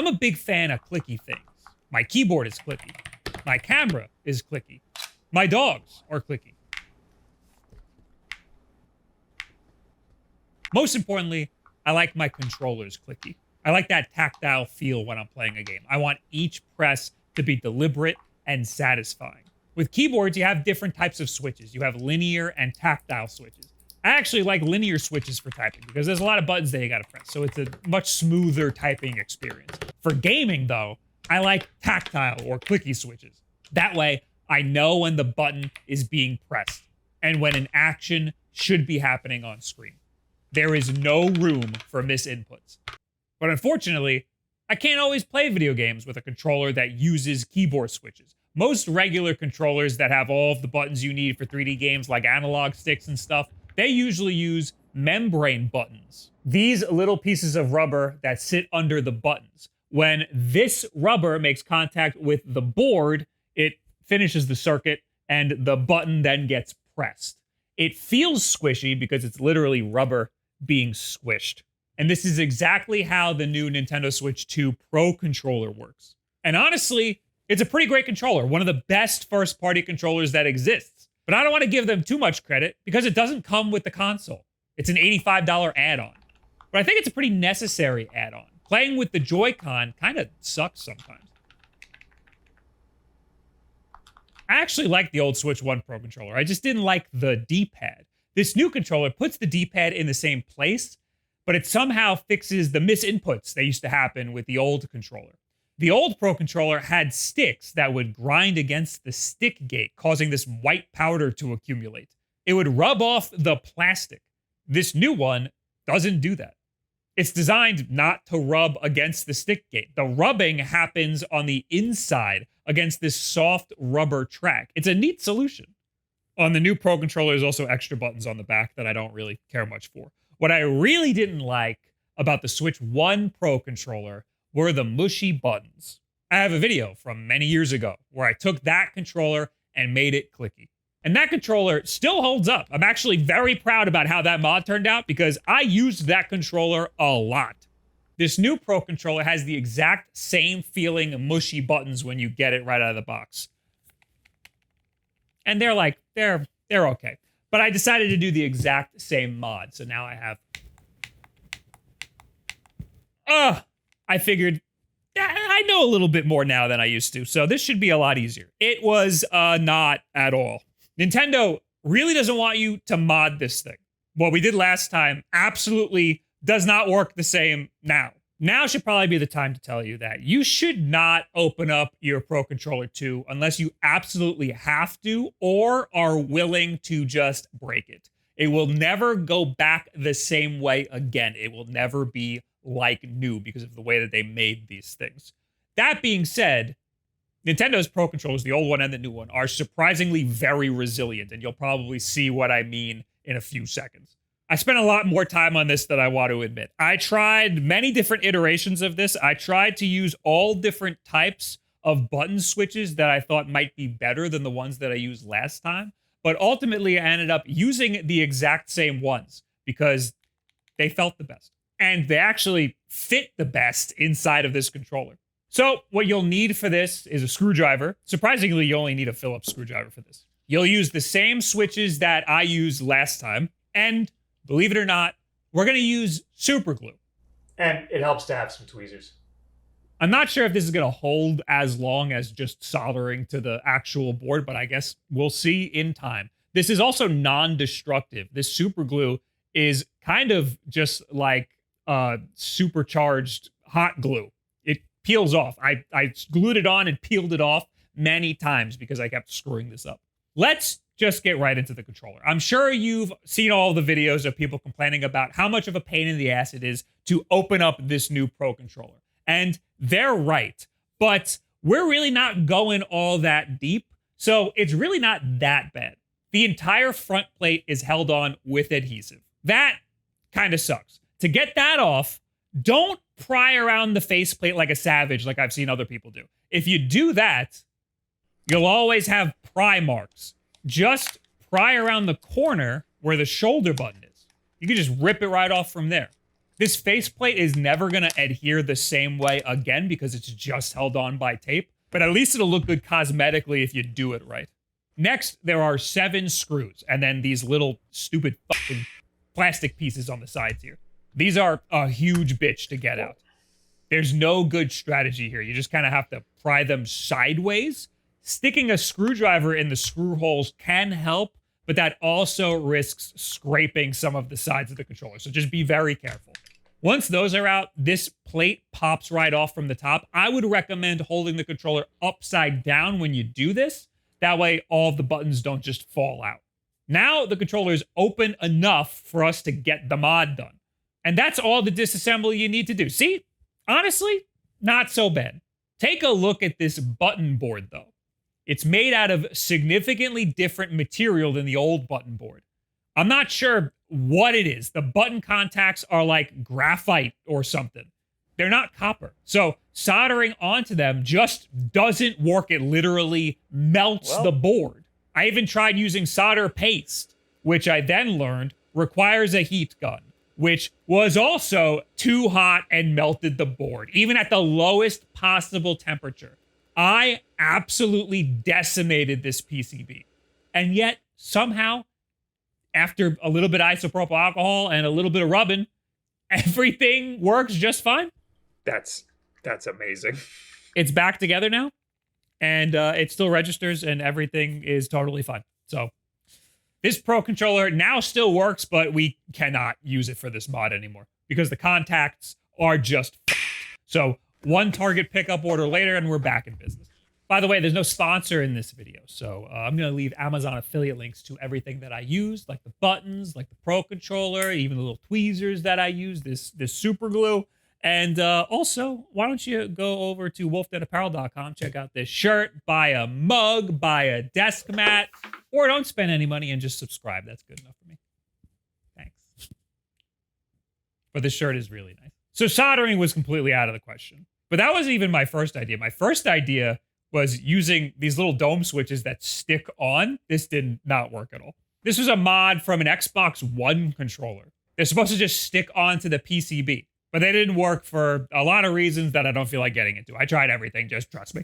I'm a big fan of clicky things. My keyboard is clicky. My camera is clicky. My dogs are clicky. Most importantly, I like my controllers clicky. I like that tactile feel when I'm playing a game. I want each press to be deliberate and satisfying. With keyboards, you have different types of switches. You have linear and tactile switches. I actually like linear switches for typing because there's a lot of buttons that you gotta press, so it's a much smoother typing experience. For gaming, though, I like tactile or clicky switches. That way, I know when the button is being pressed and when an action should be happening on screen. There is no room for misinputs. But unfortunately, I can't always play video games with a controller that uses keyboard switches. Most regular controllers that have all of the buttons you need for 3D games, like analog sticks and stuff, they usually use membrane buttons. These little pieces of rubber that sit under the buttons. When this rubber makes contact with the board, it finishes the circuit and the button then gets pressed. It feels squishy because it's literally rubber being squished. And this is exactly how the new Nintendo Switch 2 Pro controller works. And honestly, it's a pretty great controller, one of the best first-party controllers that exists. But I don't want to give them too much credit because it doesn't come with the console. It's an $85 add-on. But I think it's a pretty necessary add-on. Playing with the Joy-Con kind of sucks sometimes. I actually like the old Switch 1 Pro controller. I just didn't like the D-pad. This new controller puts the D-pad in the same place, but it somehow fixes the misinputs that used to happen with the old controller. The old Pro controller had sticks that would grind against the stick gate, causing this white powder to accumulate. It would rub off the plastic. This new one doesn't do that. It's designed not to rub against the stick gate. The rubbing happens on the inside against this soft rubber track. It's a neat solution. On the new Pro controller, there's also extra buttons on the back that I don't really care much for. What I really didn't like about the Switch 1 Pro controller were the mushy buttons. I have a video from many years ago where I took that controller and made it clicky. And that controller still holds up. I'm actually very proud about how that mod turned out because I used that controller a lot. This new Pro controller has the exact same feeling mushy buttons when you get it right out of the box. And they're okay. But I decided to do the exact same mod. So now I have... I figured, I know a little bit more now than I used to, so this should be a lot easier. It was not at all. Nintendo really doesn't want you to mod this thing. What we did last time absolutely does not work the same now. Now should probably be the time to tell you that you should not open up your Pro Controller 2 unless you absolutely have to or are willing to just break it. It will never go back the same way again. It will never be like new because of the way that they made these things. That being said, Nintendo's Pro Controllers, the old one and the new one, are surprisingly very resilient, and you'll probably see what I mean in a few seconds. I spent a lot more time on this than I want to admit. I tried many different iterations of this. I tried to use all different types of button switches that I thought might be better than the ones that I used last time, but ultimately I ended up using the exact same ones because they felt the best. And they actually fit the best inside of this controller. So what you'll need for this is a screwdriver. Surprisingly, you only need a Phillips screwdriver for this. You'll use the same switches that I used last time. And believe it or not, we're going to use super glue. And it helps to have some tweezers. I'm not sure if this is going to hold as long as just soldering to the actual board, but I guess we'll see in time. This is also non-destructive. This super glue is kind of just like supercharged hot glue. It peels off. I glued it on and peeled it off many times because I kept screwing this up. Let's just get right into the controller. I'm sure you've seen all the videos of people complaining about how much of a pain in the ass it is to open up this new Pro controller. And they're right, but we're really not going all that deep, so it's really not that bad. The entire front plate is held on with adhesive. That kind of sucks. To get that off, don't pry around the faceplate like a savage like I've seen other people do. If you do that, you'll always have pry marks. Just pry around the corner where the shoulder button is. You can just rip it right off from there. This faceplate is never going to adhere the same way again because it's just held on by tape, but at least it'll look good cosmetically if you do it right. Next, there are 7 screws, and then these little stupid fucking plastic pieces on the sides here. These are a huge bitch to get out. There's no good strategy here. You just kind of have to pry them sideways. Sticking a screwdriver in the screw holes can help, but that also risks scraping some of the sides of the controller. So just be very careful. Once those are out, this plate pops right off from the top. I would recommend holding the controller upside down when you do this. That way, all of the buttons don't just fall out. Now the controller is open enough for us to get the mod done. And that's all the disassembly you need to do. See, honestly, not so bad. Take a look at this button board, though. It's made out of significantly different material than the old button board. I'm not sure what it is. The button contacts are like graphite or something. They're not copper. So soldering onto them just doesn't work. It literally melts the board. I even tried using solder paste, which I then learned requires a heat gun, which was also too hot and melted the board, even at the lowest possible temperature. I absolutely decimated this PCB. And yet, somehow, after a little bit of isopropyl alcohol and a little bit of rubbing, everything works just fine. That's amazing. It's back together now, and it still registers, and everything is totally fine. So this Pro controller now still works, but we cannot use it for this mod anymore because the contacts are just f***ed. So one Target pickup order later, and we're back in business. By the way, there's no sponsor in this video, so I'm going to leave Amazon affiliate links to everything that I use, like the buttons, like the Pro controller, even the little tweezers that I use, this super glue. And also, why don't you go over to wolfdenapparel.com, check out this shirt, buy a mug, buy a desk mat, or don't spend any money and just subscribe. That's good enough for me. Thanks. But this shirt is really nice. So soldering was completely out of the question. But that wasn't even my first idea. My first idea was using these little dome switches that stick on. This did not work at all. This was a mod from an Xbox One controller. They're supposed to just stick onto the PCB. But they didn't work for a lot of reasons that I don't feel like getting into. I tried everything, just trust me.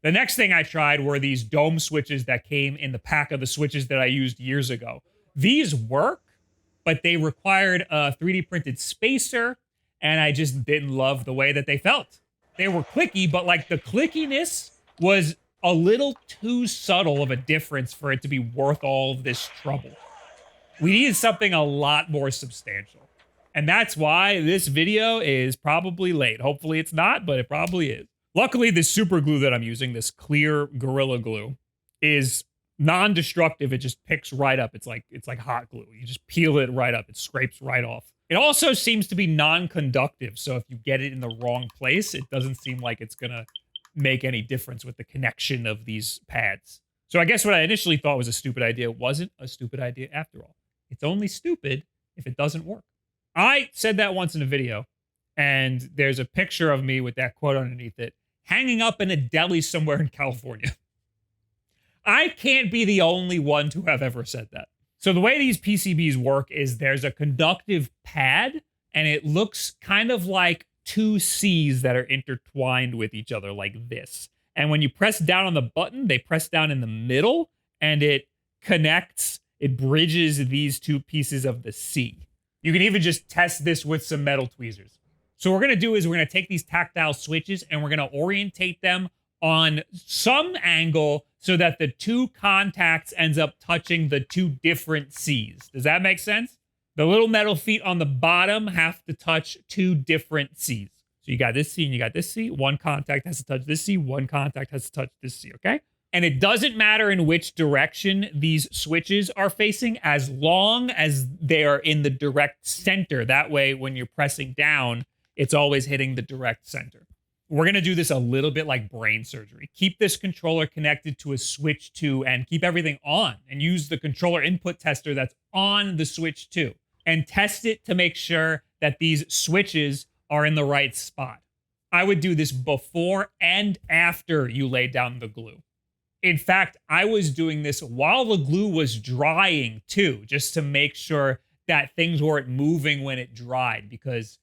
The next thing I tried were these dome switches that came in the pack of the switches that I used years ago. These work, but they required a 3D printed spacer, and I just didn't love the way that they felt. They were clicky, but like the clickiness was a little too subtle of a difference for it to be worth all of this trouble. We needed something a lot more substantial. And that's why this video is probably late. Hopefully it's not, but it probably is. Luckily, this super glue that I'm using, this clear Gorilla Glue, is non-destructive. It just picks right up. It's like hot glue. You just peel it right up. It scrapes right off. It also seems to be non-conductive. So if you get it in the wrong place, it doesn't seem like it's going to make any difference with the connection of these pads. So I guess what I initially thought was a stupid idea wasn't a stupid idea after all. It's only stupid if it doesn't work. I said that once in a video, and there's a picture of me with that quote underneath it, hanging up in a deli somewhere in California. I can't be the only one to have ever said that. So the way these PCBs work is there's a conductive pad, and it looks kind of like 2 C's that are intertwined with each other like this. And when you press down on the button, they press down in the middle, and it connects, it bridges these 2 pieces of the C. You can even just test this with some metal tweezers. So what we're going to do is we're going to take these tactile switches and we're going to orientate them on some angle so that the 2 contacts ends up touching the 2 different C's. Does that make sense? The little metal feet on the bottom have to touch 2 different C's. So you got this C and you got this C. One contact has to touch this C. One contact has to touch this C, okay? And it doesn't matter in which direction these switches are facing as long as they are in the direct center. That way, when you're pressing down, it's always hitting the direct center. We're going to do this a little bit like brain surgery. Keep this controller connected to a switch 2 and keep everything on. And use the controller input tester that's on the switch 2. And test it to make sure that these switches are in the right spot. I would do this before and after you lay down the glue. In fact, I was doing this while the glue was drying too, just to make sure that things weren't moving when it dried, because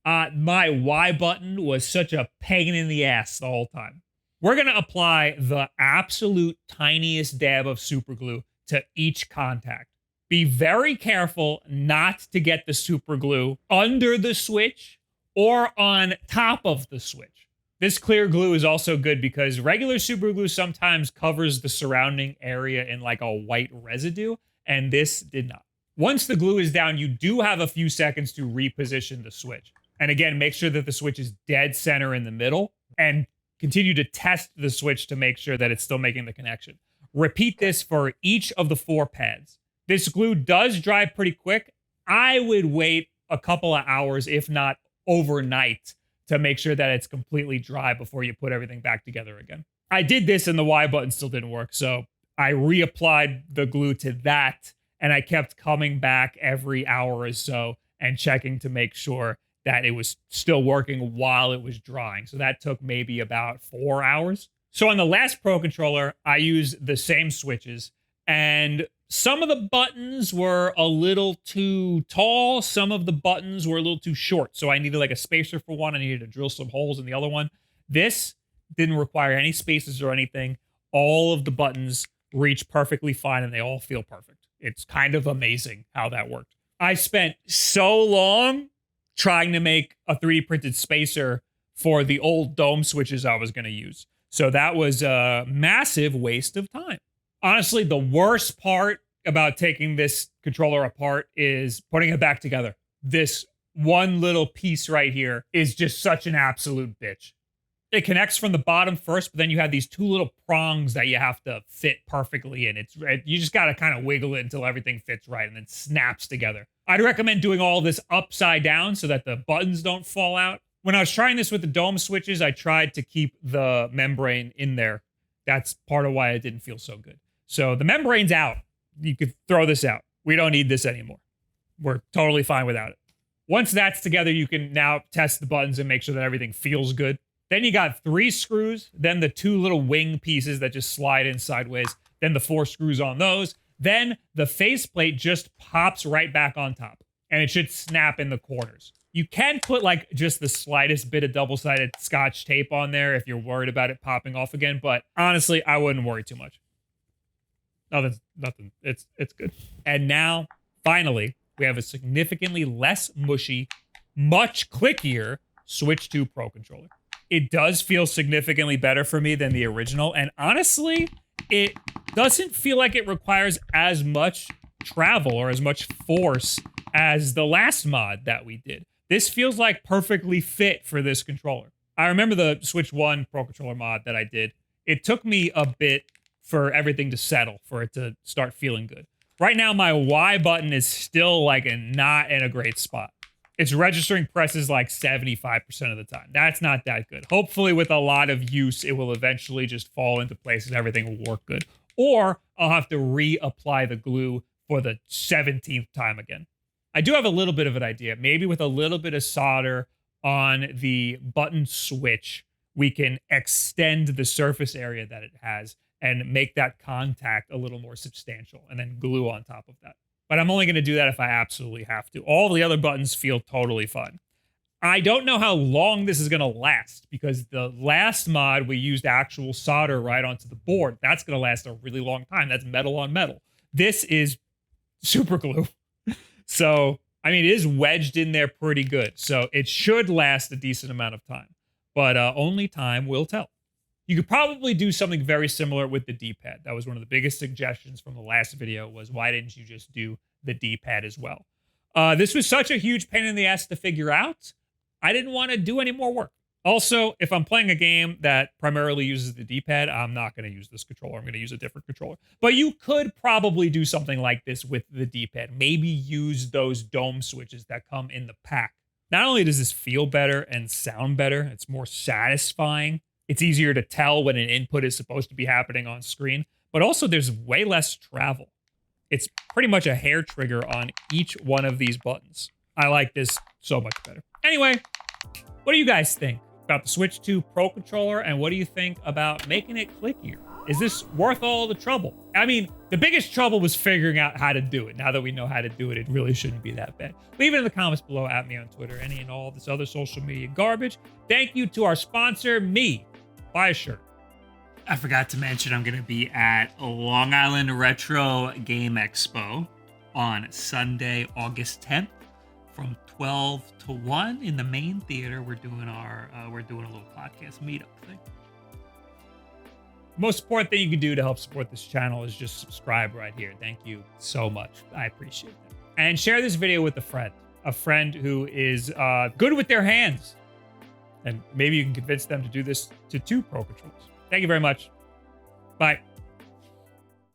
My Y button was such a pain in the ass the whole time. We're going to apply the absolute tiniest dab of super glue to each contact. Be very careful not to get the super glue under the switch or on top of the switch. This clear glue is also good because regular super glue sometimes covers the surrounding area in like a white residue, and this did not. Once the glue is down, you do have a few seconds to reposition the switch. And again, make sure that the switch is dead center in the middle and continue to test the switch to make sure that it's still making the connection. Repeat this for each of the 4 pads. This glue does dry pretty quick. I would wait a couple of hours, if not overnight, to make sure that it's completely dry before you put everything back together again. I did this and the Y button still didn't work, so I reapplied the glue to that, and I kept coming back every hour or so and checking to make sure that it was still working while it was drying. So that took maybe about 4 hours. So on the last Pro Controller, I used the same switches, and some of the buttons were a little too tall. Some of the buttons were a little too short. So I needed like a spacer for one. I needed to drill some holes in the other one. This didn't require any spacers or anything. All of the buttons reach perfectly fine and they all feel perfect. It's kind of amazing how that worked. I spent so long trying to make a 3D printed spacer for the old dome switches I was going to use. So that was a massive waste of time. Honestly, the worst part about taking this controller apart is putting it back together. This one little piece right here is just such an absolute bitch. It connects from the bottom first, but then you have these 2 little prongs that you have to fit perfectly in. You just got to kind of wiggle it until everything fits right and then snaps together. I'd recommend doing all this upside down so that the buttons don't fall out. When I was trying this with the dome switches, I tried to keep the membrane in there. That's part of why it didn't feel so good. So the membrane's out. You could throw this out. We don't need this anymore. We're totally fine without it. Once that's together, you can now test the buttons and make sure that everything feels good. Then you got 3 screws, then the 2 little wing pieces that just slide in sideways, then the 4 screws on those. Then the faceplate just pops right back on top, and it should snap in the corners. You can put like just the slightest bit of double-sided Scotch tape on there if you're worried about it popping off again, but honestly, I wouldn't worry too much. Nothing. It's good. And now, finally, we have a significantly less mushy, much clickier Switch 2 Pro Controller. It does feel significantly better for me than the original, and honestly, it doesn't feel like it requires as much travel or as much force as the last mod that we did. This feels like perfectly fit for this controller. I remember the Switch 1 Pro Controller mod that I did. It took me a bit for everything to settle, for it to start feeling good. Right now, my Y button is still like not in a great spot. It's registering presses like 75% of the time. That's not that good. Hopefully, with a lot of use, it will eventually just fall into place and everything will work good. Or I'll have to reapply the glue for the 17th time again. I do have a little bit of an idea. Maybe with a little bit of solder on the button switch, we can extend the surface area that it has and make that contact a little more substantial, and then glue on top of that. But I'm only going to do that if I absolutely have to. All the other buttons feel totally fine. I don't know how long this is going to last, because the last mod, we used actual solder right onto the board. That's going to last a really long time. That's metal on metal. This is super glue. So, I mean, it is wedged in there pretty good. So it should last a decent amount of time. But only time will tell. You could probably do something very similar with the D-pad. That was one of the biggest suggestions from the last video, was why didn't you just do the D-pad as well? This was such a huge pain in the ass to figure out. I didn't want to do any more work. Also, if I'm playing a game that primarily uses the D-pad, I'm not going to use this controller. I'm going to use a different controller. But you could probably do something like this with the D-pad. Maybe use those dome switches that come in the pack. Not only does this feel better and sound better, it's more satisfying. It's easier to tell when an input is supposed to be happening on screen, but also there's way less travel. It's pretty much a hair trigger on each one of these buttons. I like this so much better. Anyway, what do you guys think about the Switch 2 Pro Controller, and what do you think about making it clickier? Is this worth all the trouble? I mean, the biggest trouble was figuring out how to do it. Now that we know how to do it, it really shouldn't be that bad. Leave it in the comments below, at me on Twitter, any and all this other social media garbage. Thank you to our sponsor, me. Buy a shirt. I forgot to mention I'm going to be at Long Island Retro Game Expo on Sunday, August 10th from 12 to 1 in the main theater. We're doing a little podcast meetup thing. Most important thing you can do to help support this channel is just subscribe right here. Thank you so much. I appreciate that. And share this video with a friend who is good with their hands. And maybe you can convince them to do this to 2 Pro Controllers. Thank you very much. Bye.